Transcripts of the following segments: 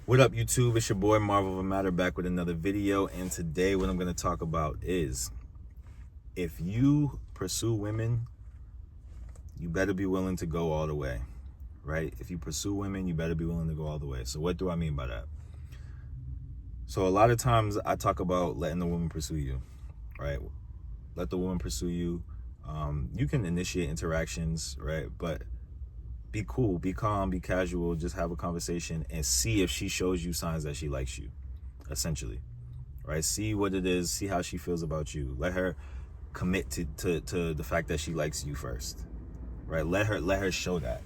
What up, YouTube? It's your boy Marvel of a Matter back with another video, and today what I'm going to talk about is if you pursue women, you better be willing to go all the way, right? If you pursue women, you better be willing to go all the way. So what do I mean by that? So a lot of times I talk about letting the woman pursue you, right? Let the woman pursue you. You can initiate interactions, right? But be cool, be calm, be casual, just have a conversation and see if she shows you signs that she likes you, essentially, right? See what it is, see how she feels about you. Let her commit to the fact that she likes you first, right? Let her show that.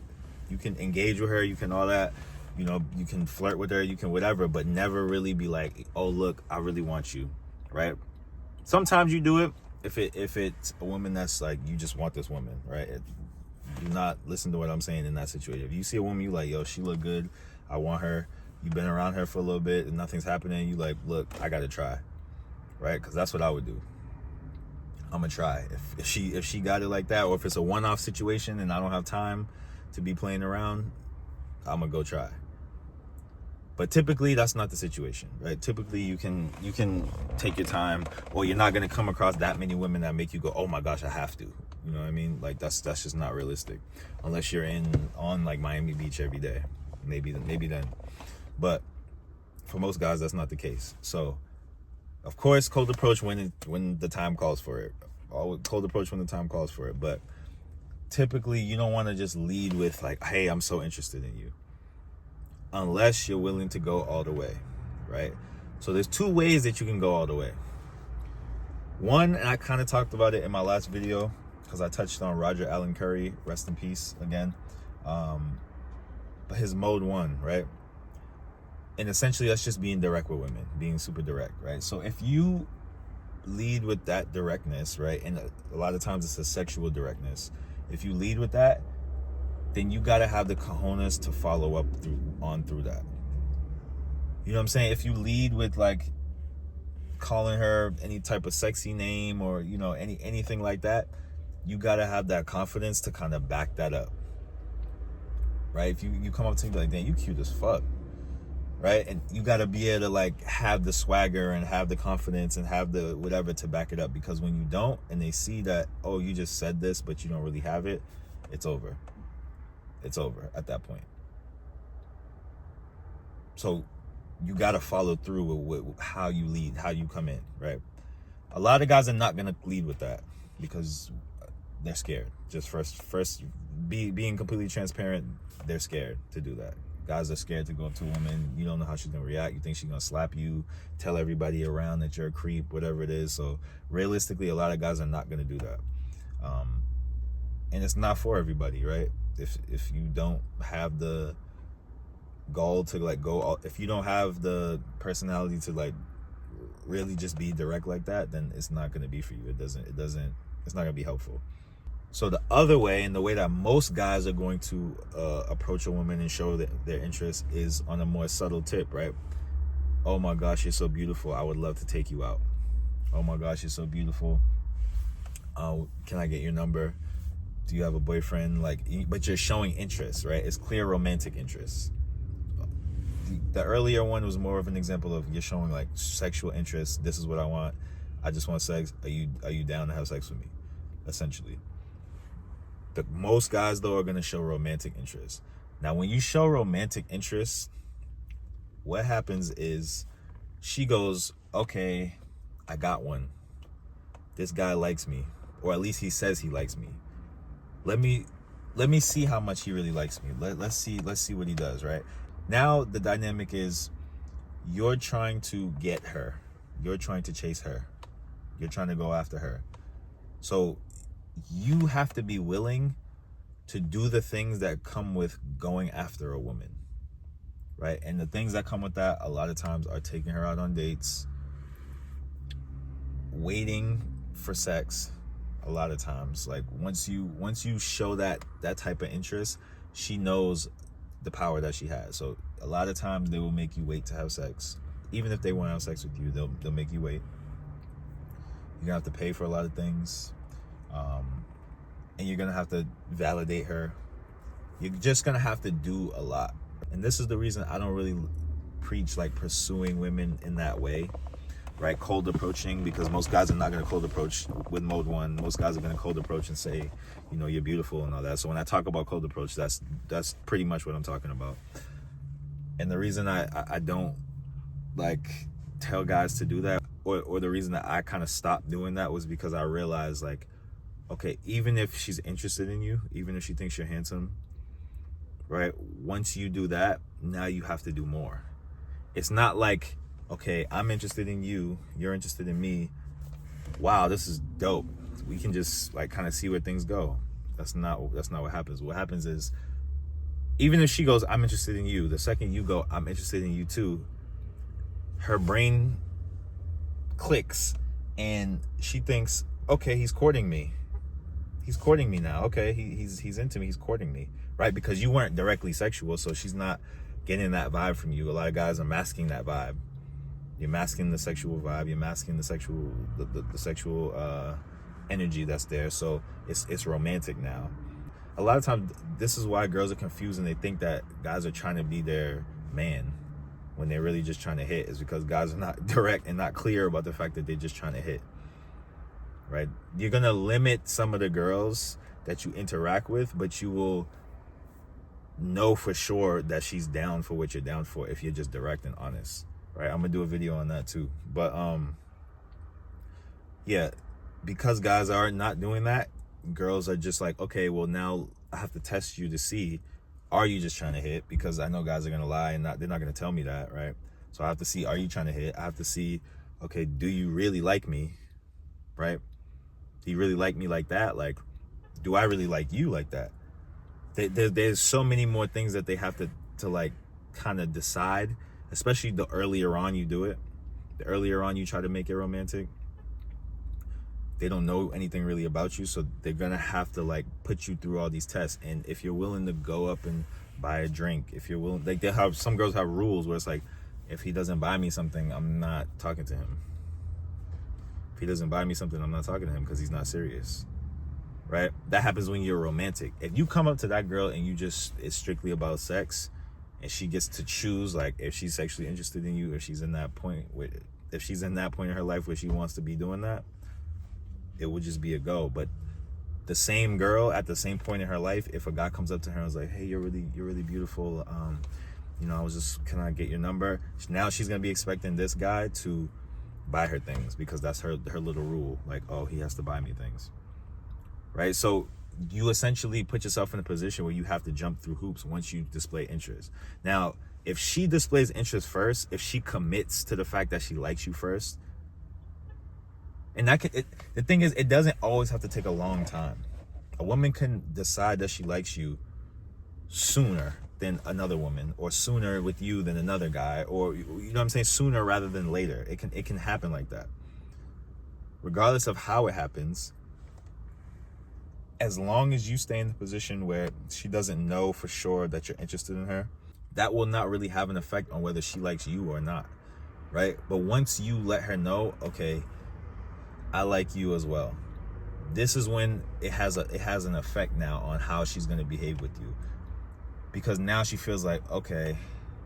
You can engage with her, you can all that, you can flirt with her, you can whatever, but never really be like, oh, look, I really want you, right? Sometimes you do it if it's a woman that's like, you just want this woman, right? Do not listen to what I'm saying in that situation. If you see a woman, you like, yo, she look good, I want her, you've been around her for a little bit and nothing's happening, you like, look, I gotta try, right? Because that's what I would do. I'm gonna try. If she got it like that, or if it's a one-off situation and I don't have time to be playing around, I'm gonna go try. But typically that's not the situation, right? Typically you can take your time, or you're not gonna come across that many women that make you go, oh my gosh, I have to. You know what I mean? Like that's just not realistic, unless you're on like Miami Beach every day. Maybe then. But for most guys, that's not the case. So, of course, cold approach when the time calls for it. Cold approach when the time calls for it. But typically, you don't want to just lead with like, hey, I'm so interested in you, unless you're willing to go all the way, right? So there's two ways that you can go all the way. One, and I kind of talked about it in my last video because I touched on Roger Allen Curry, rest in peace again. But his mode one, right? And essentially that's just being direct with women, being super direct, right? So if you lead with that directness, right? And a lot of times it's a sexual directness. If you lead with that, then you got to have the cojones to follow up through that. You know what I'm saying? If you lead with like calling her any type of sexy name or, anything like that, you got to have that confidence to kind of back that up, right? If you come up to me like, damn, you cute as fuck, right? And you got to be able to like have the swagger and have the confidence and have the whatever to back it up, because when you don't and they see that, oh, you just said this but you don't really have it, it's over. It's over at that point. So you got to follow through with how you lead, how you come in, right? A lot of guys are not going to lead with that because they're scared. Just first being completely transparent, they're scared to do that. Guys are scared to go up to a woman. You don't know how she's going to react. You think she's going to slap you, tell everybody around that you're a creep, whatever it is. So realistically, a lot of guys are not going to do that. And it's not for everybody, right? If you don't have the gall to like go, if you don't have the personality to like really just be direct like that, then it's not going to be for you. It's not going to be helpful. So the other way, and the way that most guys are going to approach a woman and show their interest, is on a more subtle tip, right? Oh my gosh, you're so beautiful, I would love to take you out. Oh my gosh, you're so beautiful, can I get your number? Do you have a boyfriend? But you're showing interest, right? It's clear romantic interest. The earlier one was more of an example of you're showing like sexual interest. This is what I want. I just want sex. Are you down to have sex with me? Essentially. Most guys though are going to show romantic interest. Now, when you show romantic interest, what happens is she goes, okay, I got one. This guy likes me, or at least he says he likes me. Let me see how much he really likes me. Let's see what he does, right? Now the dynamic is you're trying to get her. You're trying to chase her. You're trying to go after her. So you have to be willing to do the things that come with going after a woman, right? And the things that come with that a lot of times are taking her out on dates, waiting for sex. A lot of times, like once you show that type of interest, she knows the power that she has. So a lot of times they will make you wait to have sex. Even if they want to have sex with you, they'll make you wait. You're gonna have to pay for a lot of things, and you're gonna have to validate her. You're just gonna have to do a lot. And this is the reason I don't really preach like pursuing women in that way, right? Cold approaching, because most guys are not going to cold approach with mode 1. Most guys are going to cold approach and say, you know, you're beautiful and all that. So when I talk about cold approach, that's pretty much what I'm talking about. And the reason I don't like tell guys to do that, or the reason that I kind of stopped doing that, was because I realized, like, okay, even if she's interested in you, even if she thinks you're handsome, right? Once you do that, now you have to do more. It's not like, okay, I'm interested in you, you're interested in me. Wow, this is dope. We can just like kind of see where things go. That's not what happens. What happens is, even if she goes, I'm interested in you, the second you go, I'm interested in you too, her brain clicks and she thinks, okay, he's courting me. He's courting me now. Okay, he's into me, he's courting me, right? Because you weren't directly sexual, so she's not getting that vibe from you. A lot of guys are masking that vibe. You're masking the sexual vibe, you're masking the sexual energy that's there, so it's romantic now. A lot of times, this is why girls are confused and they think that guys are trying to be their man when they're really just trying to hit, is because guys are not direct and not clear about the fact that they're just trying to hit, right? You're gonna limit some of the girls that you interact with, but you will know for sure that she's down for what you're down for if you're just direct and honest, right? I'm gonna do a video on that too. But yeah, because guys are not doing that, girls are just like, okay, well, now I have to test you to see, are you just trying to hit? Because I know guys are gonna lie and they're not gonna tell me that, right? So I have to see, are you trying to hit? I have to see, okay, do you really like me, right? Do you really like me like that? Like, do I really like you like that? There's so many more things that they have to like kind of decide, especially the earlier on you do it. The earlier on you try to make it romantic, they don't know anything really about you, so they're gonna have to like put you through all these tests. And if you're willing to go up and buy a drink, if you're willing, like, they have, some girls have rules where it's like, if he doesn't buy me something, I'm not talking to him. If he doesn't buy me something, I'm not talking to him, because he's not serious, right? That happens when you're romantic. If you come up to that girl and you just, it's strictly about sex, and she gets to choose, like, if she's sexually interested in you, if she's in that point in her life where she wants to be doing that, it would just be a go. But the same girl at the same point in her life, if a guy comes up to her and is like, hey, you're really beautiful, you know, can I get your number? Now she's gonna be expecting this guy to buy her things, because that's her little rule. Like, oh, he has to buy me things, right? So you essentially put yourself in a position where you have to jump through hoops once you display interest. Now, if she displays interest first, if she commits to the fact that she likes you first, and the thing is, it doesn't always have to take a long time. A woman can decide that she likes you sooner than another woman, or sooner with you than another guy, or, you know what I'm saying, sooner rather than later. It can happen like that. Regardless of how it happens, as long as you stay in the position where she doesn't know for sure that you're interested in her, that will not really have an effect on whether she likes you or not, right? But once you let her know, okay, I like you as well, this is when it has an effect now on how she's going to behave with you. Because now she feels like, okay,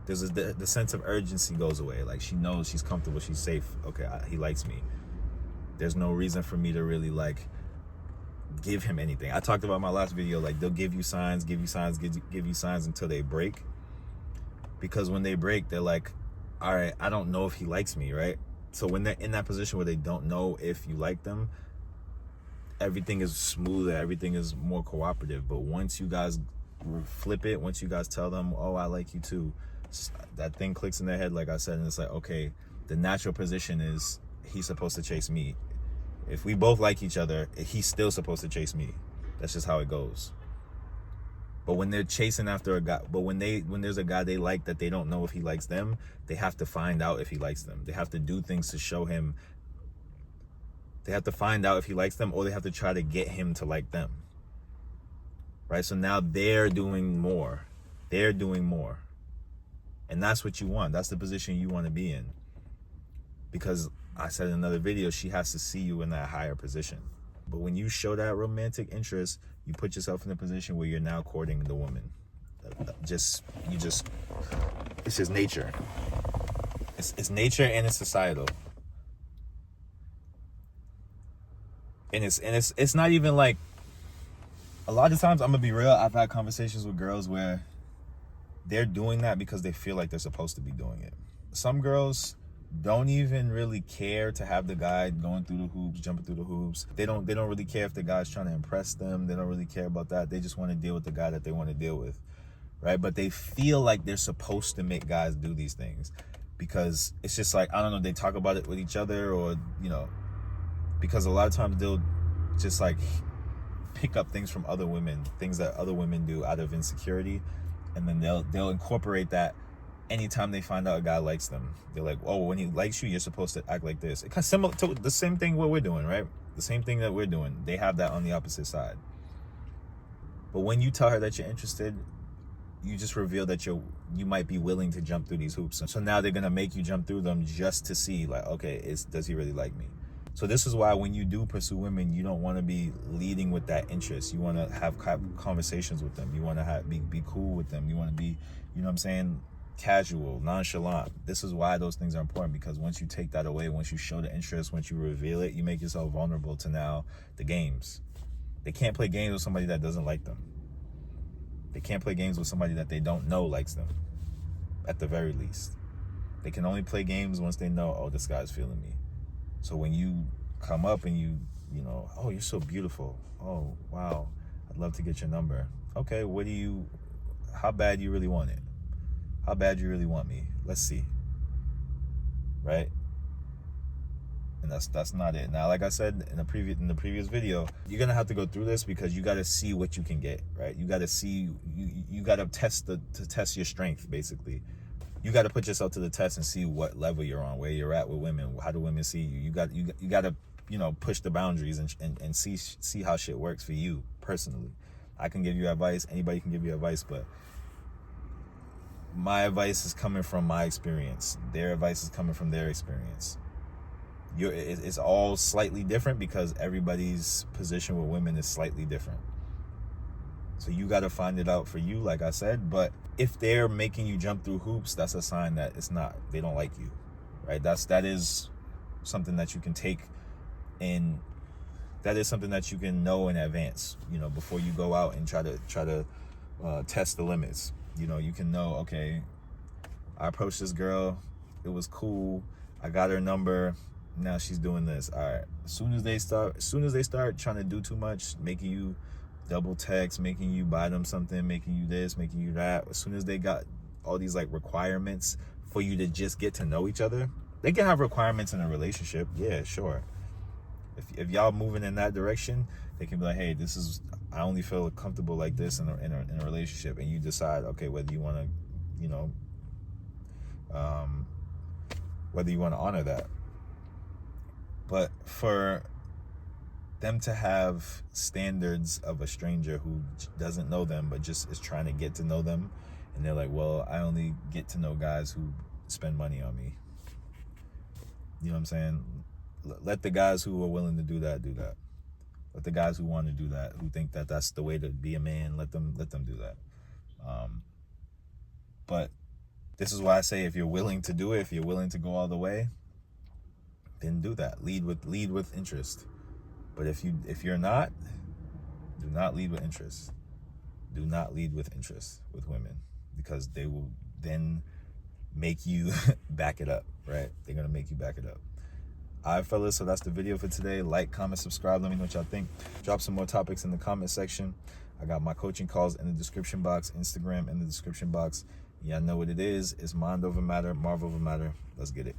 the sense of urgency goes away. Like, she knows she's comfortable, she's safe. Okay, he likes me. There's no reason for me to really like give him anything. I talked about in my last video, like, they'll give you signs until they break. Because when they break, they're like, all right, I don't know if he likes me, right? So when they're in that position where they don't know if you like them, everything is smoother, everything is more cooperative. But once you guys flip it, once you guys tell them, oh, I like you too, that thing clicks in their head, like I said, and it's like, okay, the natural position is he's supposed to chase me. If we both like each other, he's still supposed to chase me. That's just how it goes. But when they're chasing after a guy, but when there's a guy they like that they don't know if he likes them, they have to find out if he likes them. They have to do things to show him. They have to find out if he likes them, or they have to try to get him to like them. Right? So now they're doing more. They're doing more. And that's what you want. That's the position you want to be in. Because I said in another video, she has to see you in that higher position. But when you show that romantic interest, you put yourself in a position where you're now courting the woman. It's just nature. It's nature and it's societal. And it's not even like, a lot of times, I'm gonna be real, I've had conversations with girls where they're doing that because they feel like they're supposed to be doing it. Some girls don't even really care to have the guy going through the hoops, jumping through the hoops. They don't really care if the guy's trying to impress them. They don't really care about that. They just want to deal with the guy that they want to deal with, right? But they feel like they're supposed to make guys do these things because it's just like, I don't know, they talk about it with each other, or, you know, because a lot of times they'll just like pick up things from other women, things that other women do out of insecurity, and then they'll incorporate that anytime they find out a guy likes them. They're like, oh, when he likes you, you're supposed to act like this. It's kind of similar to the same thing what we're doing, right? The same thing that we're doing. They have that on the opposite side. But when you tell her that you're interested, you just reveal that you might be willing to jump through these hoops. So now they're gonna make you jump through them just to see, like, okay, does he really like me? So this is why when you do pursue women, you don't want to be leading with that interest. You want to have conversations with them. You want to be cool with them. You want to be, you know what I'm saying, casual, nonchalant. This is why those things are important, because once you take that away, once you show the interest, once you reveal it, you make yourself vulnerable to now the games. They can't play games with somebody that doesn't like them. They can't play games with somebody that they don't know likes them, at the very least. They can only play games once they know, oh, this guy's feeling me. So when you come up and you know, oh, you're so beautiful. Oh, wow, I'd love to get your number. Okay, how bad you really want it? How bad you really want me? Let's see. Right? And that's not it. Now, like I said in the previous video, you're gonna have to go through this because you gotta see what you can get, right? You gotta see, you gotta test your strength, basically. You got to put yourself to the test and see what level you're on, where you're at with women. How do women see you? You got to, you know, push the boundaries and see how shit works for you personally. I can give you advice. Anybody can give you advice, but my advice is coming from my experience. Their advice is coming from their experience. It's all slightly different because everybody's position with women is slightly different. So you got to find it out for you, like I said. But if they're making you jump through hoops, that's a sign that they don't like you, right? That is something that you can take in. That is something that you can know in advance, you know, before you go out and try to test the limits. You know, you can know, okay, I approached this girl, it was cool, I got her number, now she's doing this. All right, as soon as they start trying to do too much, making you double text, making you buy them something, making you this, making you that, as soon as they got all these like requirements for you to just get to know each other, they can have requirements in a relationship, yeah, sure. If y'all moving in that direction, they can be like, hey, I only feel comfortable like this in a relationship, and you decide, okay, whether you want to, you know, whether you want to honor that. But for them to have standards of a stranger who doesn't know them but just is trying to get to know them, and they're like, well, I only get to know guys who spend money on me. You know what I'm saying? Let the guys who are willing to do that. Let the guys who want to do that, who think that that's the way to be a man, let them do that. But this is why I say, if you're willing to do it, if you're willing to go all the way, then do that. Lead with interest. But if you're not, do not lead with interest. Do not lead with interest with women, because they will then make you back it up, right? They're going to make you back it up. All right, fellas, so that's the video for today. Like, comment, subscribe. Let me know what y'all think. Drop some more topics in the comment section. I got my coaching calls in the description box, Instagram in the description box. Y'all know what it is. It's mind over matter, Marvel over matter. Let's get it.